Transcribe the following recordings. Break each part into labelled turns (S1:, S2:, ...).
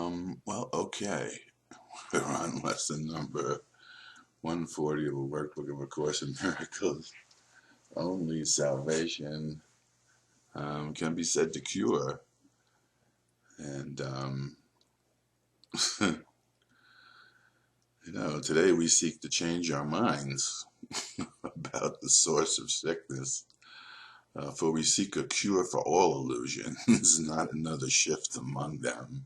S1: Okay. We're on lesson number 140 of a workbook of A Course in Miracles. Only salvation can be said to cure. And, today we seek to change our minds about the source of sickness. For we seek a cure for all illusions, not another shift among them.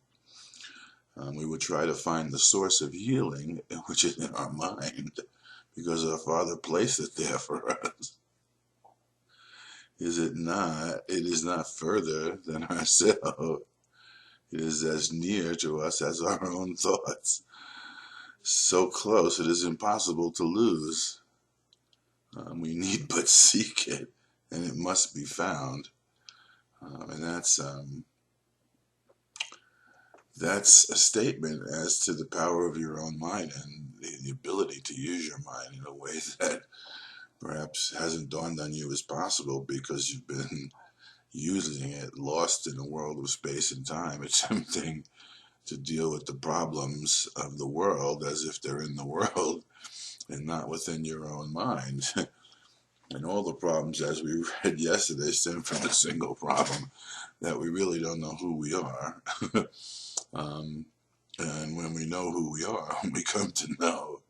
S1: We would try to find the source of healing, which is in our mind, because our Father placed it there for us. Is it not? It is not further than ourselves. It is as near to us as our own thoughts. So close it is impossible to lose. We need but seek it, and it must be found. And that's a statement as to the power of your own mind and the ability to use your mind in a way that perhaps hasn't dawned on you as possible because you've been using it, lost in a world of space and time, attempting to deal with the problems of the world as if they're in the world and not within your own mind. And all the problems, as we read yesterday, stem from a single problem, that we really don't know who we are. And when we know who we are, when we come to know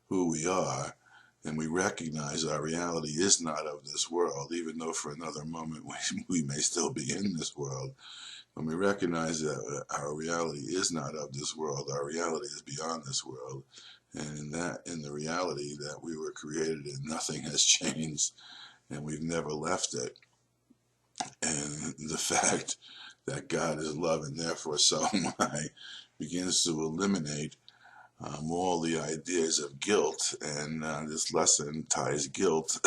S1: who we are, and we recognize our reality is not of this world, even though for another moment we may still be in this world. When we recognize that our reality is not of this world, our reality is beyond this world, and in the reality that we were created and nothing has changed, and we've never left it, and the fact that God is love and therefore so am I, begins to eliminate all the ideas of guilt, and this lesson ties guilt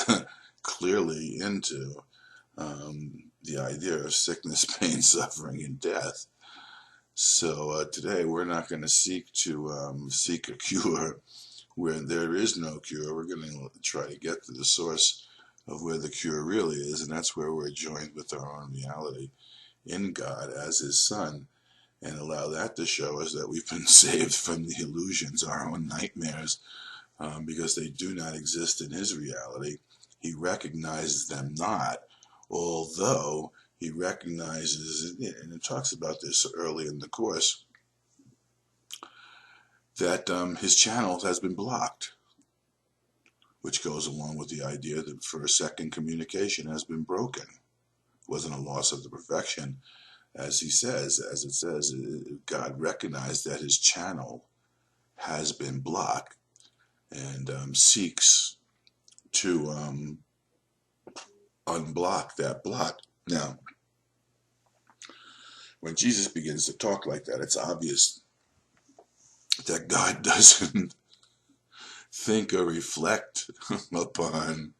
S1: clearly into the idea of sickness, pain, suffering, and death. So today we're not going to seek a cure where there is no cure. We're going to try to get to the source of where the cure really is, and that's where we're joined with our own reality in God as His Son, and allow that to show us that we've been saved from the illusions, our own nightmares, because they do not exist in His reality. He recognizes them not, although He recognizes, and it talks about this early in the Course, that His channel has been blocked, which goes along with the idea that for a second communication has been broken. It wasn't a loss of the perfection. As it says, God recognized that His channel has been blocked and seeks to unblock that block. Now, when Jesus begins to talk like that, it's obvious that God doesn't think or reflect upon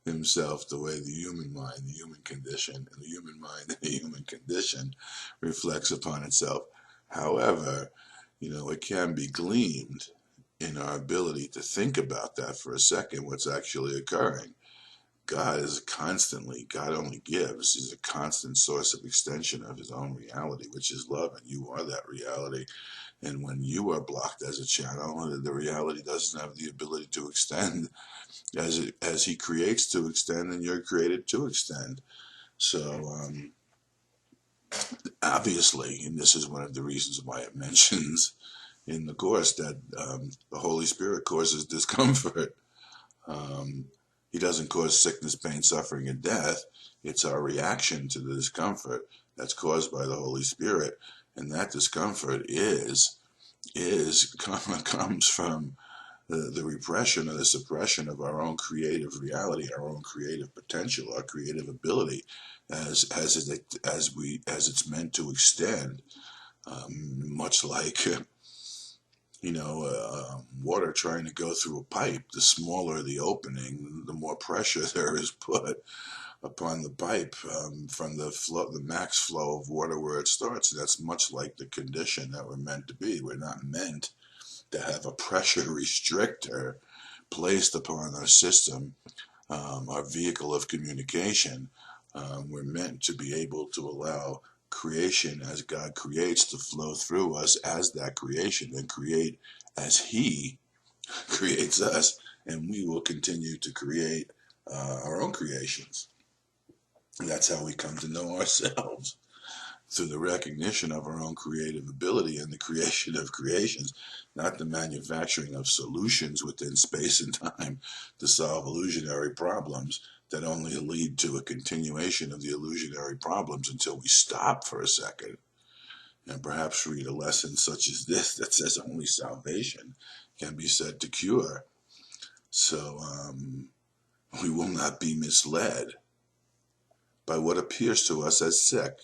S1: Himself the way the human mind, the human condition, and the human mind and the human condition reflects upon itself. However, it can be gleaned in our ability to think about that for a second, what's actually occurring. God only gives. He's a constant source of extension of His own reality, which is love, and you are that reality. And when you are blocked as a channel, the reality doesn't have the ability to extend as He creates to extend, and you're created to extend. So obviously, and this is one of the reasons why it mentions in the Course that the Holy Spirit causes discomfort. He doesn't cause sickness, pain, suffering, and death. It's our reaction to the discomfort that's caused by the Holy Spirit, and that discomfort comes from the repression or the suppression of our own creative reality, our own creative potential, our creative ability, as it's meant to extend, much like water trying to go through a pipe. The smaller the opening, the more pressure there is put upon the pipe from the max flow of water where it starts. That's much like the condition that we're meant to be. We're not meant to have a pressure restrictor placed upon our system, our vehicle of communication. We're meant to be able to allow creation as God creates to flow through us as that creation, and create as He creates us, and we will continue to create our own creations. And that's how we come to know ourselves, through the recognition of our own creative ability and the creation of creations, not the manufacturing of solutions within space and time to solve illusionary problems that only lead to a continuation of the illusionary problems until we stop for a second and perhaps read a lesson such as this that says only salvation can be said to cure. So we will not be misled by what appears to us as sick.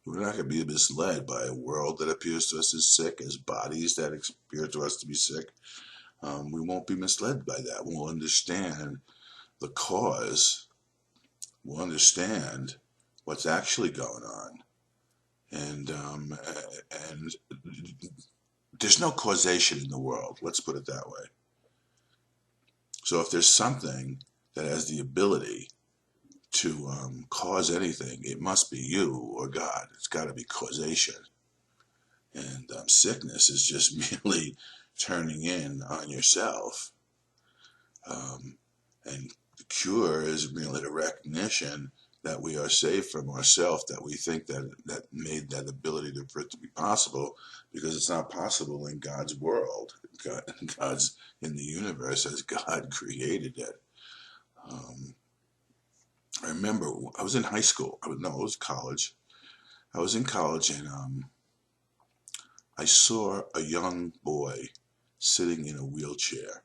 S1: We're not going to be misled by a world that appears to us as sick, as bodies that appear to us to be sick. We won't be misled by that. We'll understand the cause. We'll understand what's actually going on. And there's no causation in the world. Let's put it that way. So if there's something that has the ability to cause anything, it must be you or God. It's got to be causation. And sickness is just merely turning in on yourself. And the cure is merely the recognition that we are safe from ourselves, that we think that made that ability for it to be possible, because it's not possible in God's world. God's in the universe as God created it. I remember I was in high school. It was college. I was in college, and I saw a young boy sitting in a wheelchair,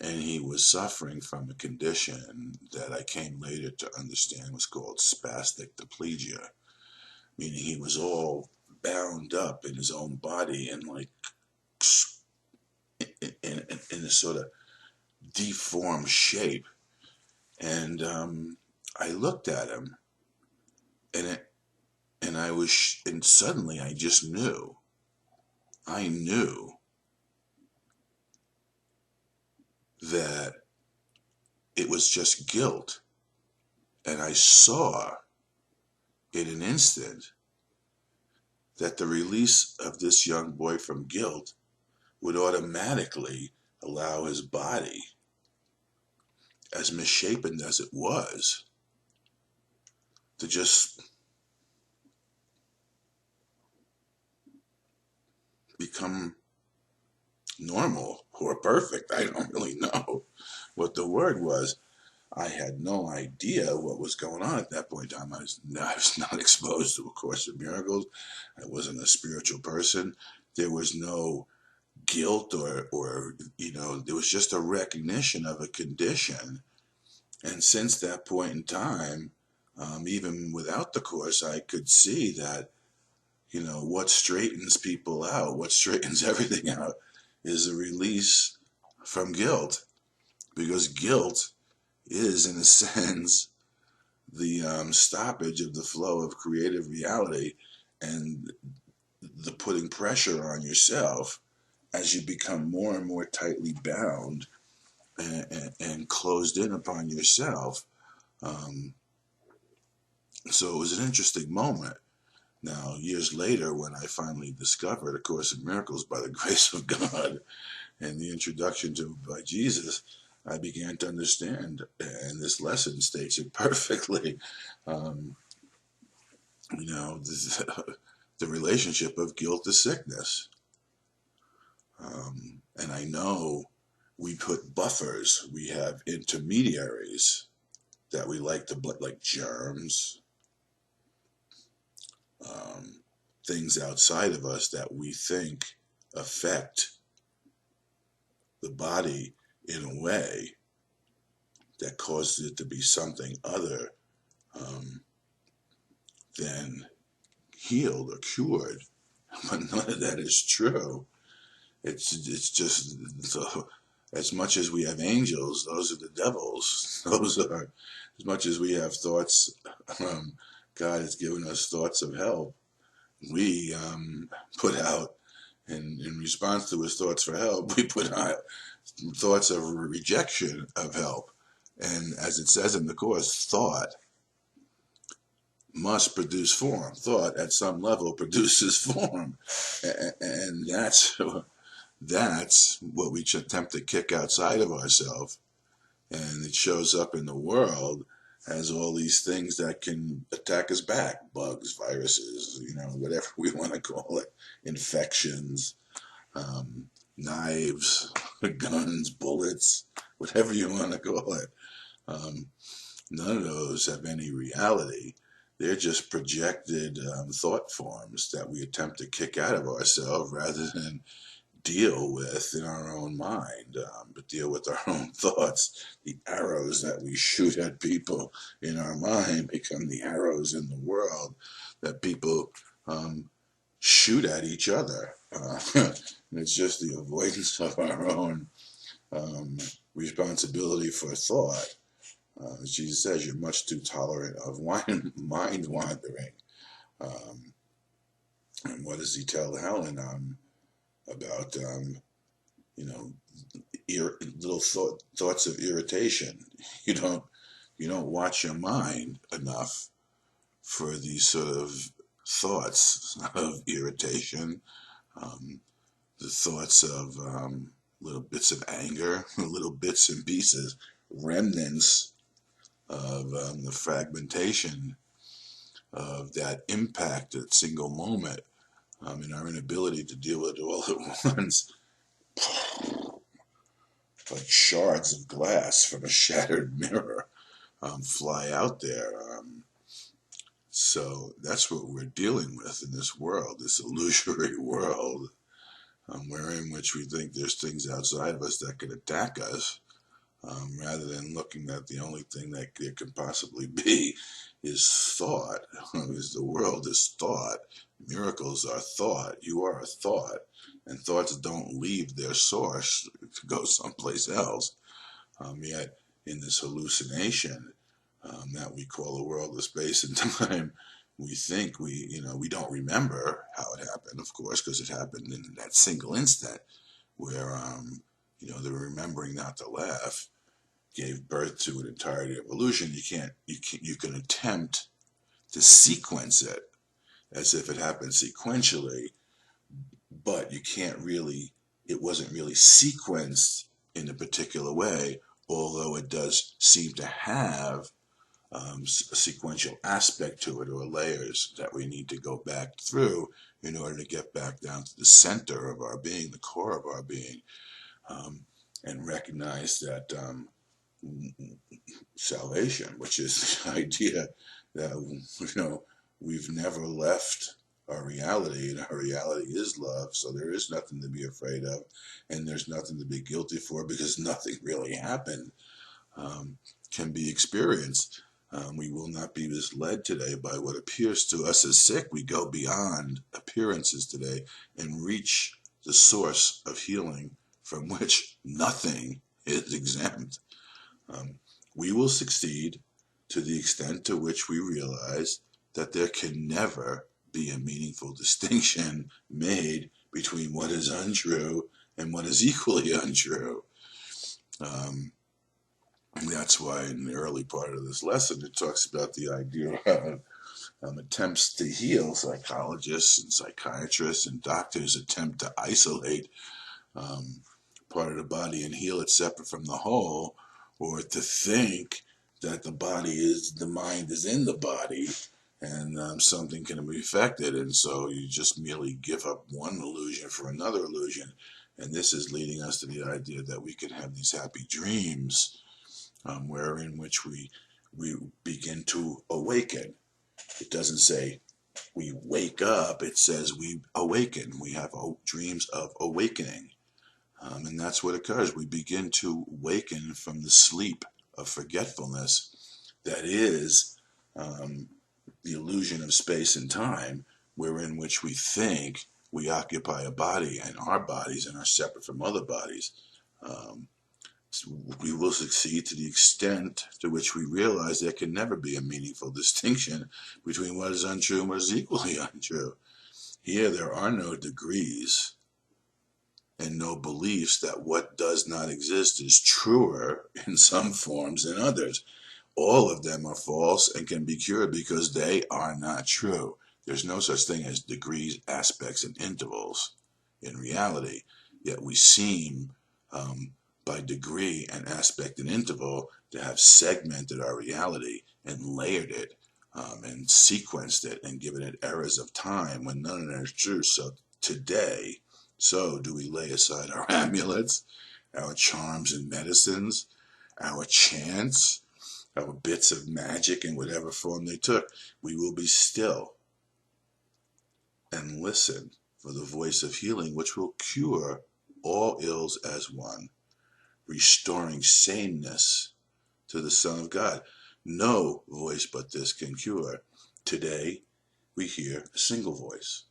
S1: and he was suffering from a condition that I came later to understand was called spastic diplegia, meaning he was all bound up in his own body and like in a sort of deformed shape. And I looked at him, and suddenly I just knew. I knew that it was just guilt. And I saw in an instant that the release of this young boy from guilt would automatically allow his body, as misshapen as it was, to just become normal or perfect. I don't really know what the word was. I had no idea what was going on at that point in time. I was not exposed to A Course in Miracles. I wasn't a spiritual person. There was no guilt or there was just a recognition of a condition. And since that point in time, even without the Course, I could see that, what straightens people out, what straightens everything out, is a release from guilt. Because guilt is, in a sense, the stoppage of the flow of creative reality and the putting pressure on yourself as you become more and more tightly bound and closed in upon yourself. So it was an interesting moment. Now, years later, when I finally discovered A Course in Miracles by the grace of God and the introduction to by Jesus, I began to understand, and this lesson states it perfectly, the relationship of guilt to sickness. And I know we put buffers, we have intermediaries that we like to, like germs, things outside of us that we think affect the body in a way that causes it to be something other than healed or cured. But none of that is true. It's just, so as much as we have angels, those are the devils. Those are, as much as we have thoughts, God has given us thoughts of help. We put out, in response to his thoughts for help, we put out thoughts of rejection of help. And as it says in the Course, thought must produce form. Thought at some level produces form, and that's what we attempt to kick outside of ourselves, and it shows up in the world as all these things that can attack us back: bugs, viruses, whatever we want to call it, infections, knives, guns, bullets, whatever you want to call it. None of those have any reality. They're just projected thought forms that we attempt to kick out of ourselves rather than deal with in our own mind, but deal with our own thoughts. The arrows that we shoot at people in our mind become the arrows in the world that people shoot at each other. It's just the avoidance of our own responsibility for thought. As Jesus says, you're much too tolerant of mind wandering. And what does he tell Helen about, little thoughts of irritation? You don't watch your mind enough for these sort of thoughts of irritation, the thoughts of little bits of anger, little bits and pieces, remnants of the fragmentation of that impact at single moment, in our inability to deal with it all at once, like shards of glass from a shattered mirror fly out there. So that's what we're dealing with in this world, this illusory world, wherein which we think there's things outside of us that could attack us, rather than looking at the only thing that there could possibly be is thought. Is the world is thought. Miracles are thought. You are a thought, and thoughts don't leave their source to go someplace else. Yet in this hallucination that we call the world of space and time, we think we don't remember how it happened, of course, because it happened in that single instant where the remembering not to laugh gave birth to an entirety of illusion. You can attempt to sequence it as if it happened sequentially, but you can't really, it wasn't really sequenced in a particular way, although it does seem to have a sequential aspect to it, or layers that we need to go back through in order to get back down to the center of our being, the core of our being, and recognize that salvation, which is the idea that we've never left our reality, and our reality is love, so there is nothing to be afraid of, and there's nothing to be guilty for, because nothing really happened, can be experienced. We will not be misled today by what appears to us as sick. We go beyond appearances today and reach the source of healing from which nothing is exempt. We will succeed to the extent to which we realize that there can never be a meaningful distinction made between what is untrue and what is equally untrue. That's why in the early part of this lesson it talks about the idea of attempts to heal. Psychologists and psychiatrists and doctors attempt to isolate part of the body and heal it separate from the whole, or to think that the mind is in the body, and something can be affected, and so you just merely give up one illusion for another illusion. And this is leading us to the idea that we can have these happy dreams, wherein which we begin to awaken. It doesn't say we wake up, it says we awaken. We have dreams of awakening. And that's what occurs. We begin to waken from the sleep of forgetfulness that is the illusion of space and time, wherein which we think we occupy a body, and our bodies are separate from other bodies. We will succeed to the extent to which we realize there can never be a meaningful distinction between what is untrue and what is equally untrue. Here there are no degrees and no beliefs that what does not exist is truer in some forms than others. All of them are false and can be cured because they are not true. There's no such thing as degrees, aspects, and intervals in reality, yet we seem, by degree and aspect and interval, to have segmented our reality and layered it, and sequenced it and given it eras of time when none of that is true. So today, so do we lay aside our amulets, our charms and medicines, our chants, our bits of magic in whatever form they took. We will be still and listen for the voice of healing, which will cure all ills as one, restoring sameness to the Son of God. No voice but this can cure. Today, we hear a single voice,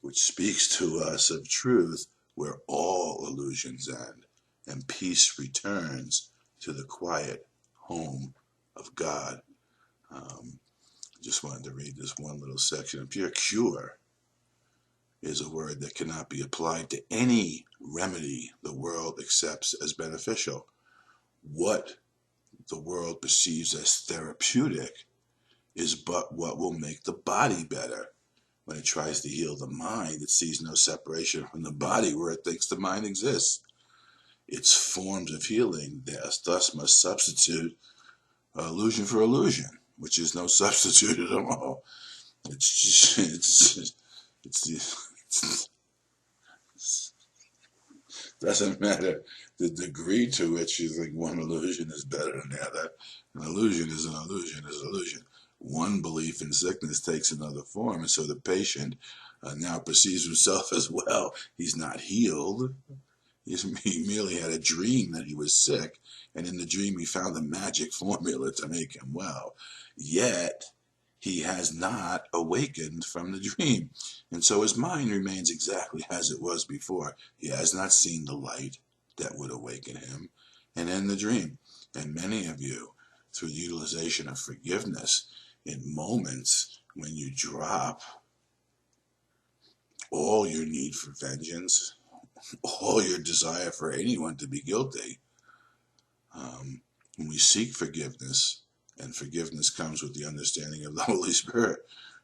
S1: which speaks to us of truth where all illusions end, and peace returns to the quiet home of God. Just wanted to read this one little section. Pure cure is a word that cannot be applied to any remedy the world accepts as beneficial. What the world perceives as therapeutic is but what will make the body better. When it tries to heal the mind, it sees no separation from the body where it thinks the mind exists. Its forms of healing thus must substitute illusion for illusion, which is no substitute at all. It doesn't matter the degree to which you think one illusion is better than the other. An illusion is an illusion is an illusion. One belief in sickness takes another form, and so the patient now perceives himself as well. He's not healed. He merely had a dream that he was sick, and in the dream he found the magic formula to make him well. Yet, he has not awakened from the dream, and so his mind remains exactly as it was before. He has not seen the light that would awaken him and end the dream. And many of you, through the utilization of forgiveness, in moments when you drop all your need for vengeance, all your desire for anyone to be guilty, when we seek forgiveness, and forgiveness comes with the understanding of the Holy Spirit,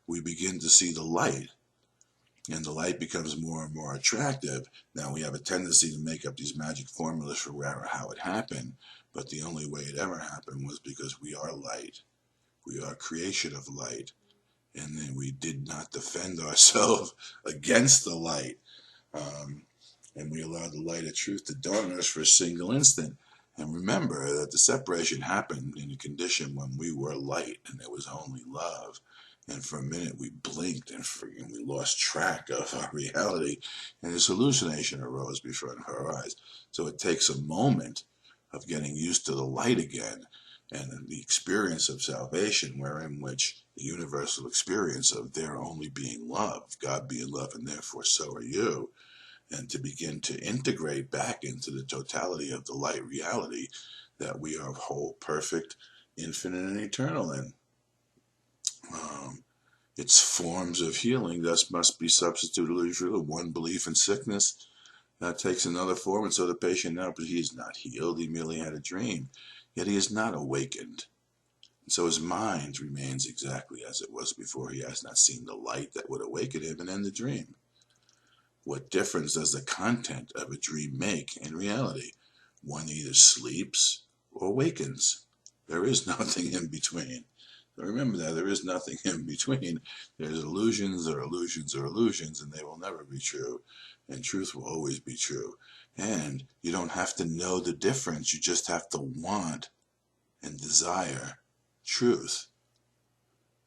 S1: we begin to see the light, and the light becomes more and more attractive. Now we have a tendency to make up these magic formulas for where or how it happened, but the only way it ever happened was because we are light. We are creation of light, and then we did not defend ourselves against the light. And we allowed the light of truth to dawn on us for a single instant. And remember that the separation happened in a condition when we were light and there was only love. And for a minute we blinked and we lost track of our reality, and this hallucination arose before our eyes. So it takes a moment of getting used to the light again, and the experience of salvation, wherein which the universal experience of there only being love, God being love, and therefore so are you, and to begin to integrate back into the totality of the light reality that we are whole, perfect, infinite, and eternal in. Its forms of healing thus must be substituted for one belief in sickness that takes another form, and so the patient now, but he is not healed, he merely had a dream, yet he is not awakened. And so his mind remains exactly as it was before. He has not seen the light that would awaken him and end the dream. What difference does the content of a dream make in reality? One either sleeps or awakens. There is nothing in between. So remember that there is nothing in between. There's illusions or illusions or illusions, and they will never be true. And truth will always be true. And you don't have to know the difference. You just have to want and desire truth.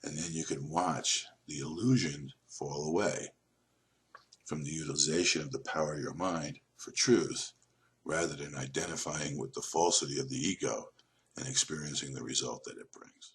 S1: And then you can watch the illusion fall away from the utilization of the power of your mind for truth, rather than identifying with the falsity of the ego and experiencing the result that it brings.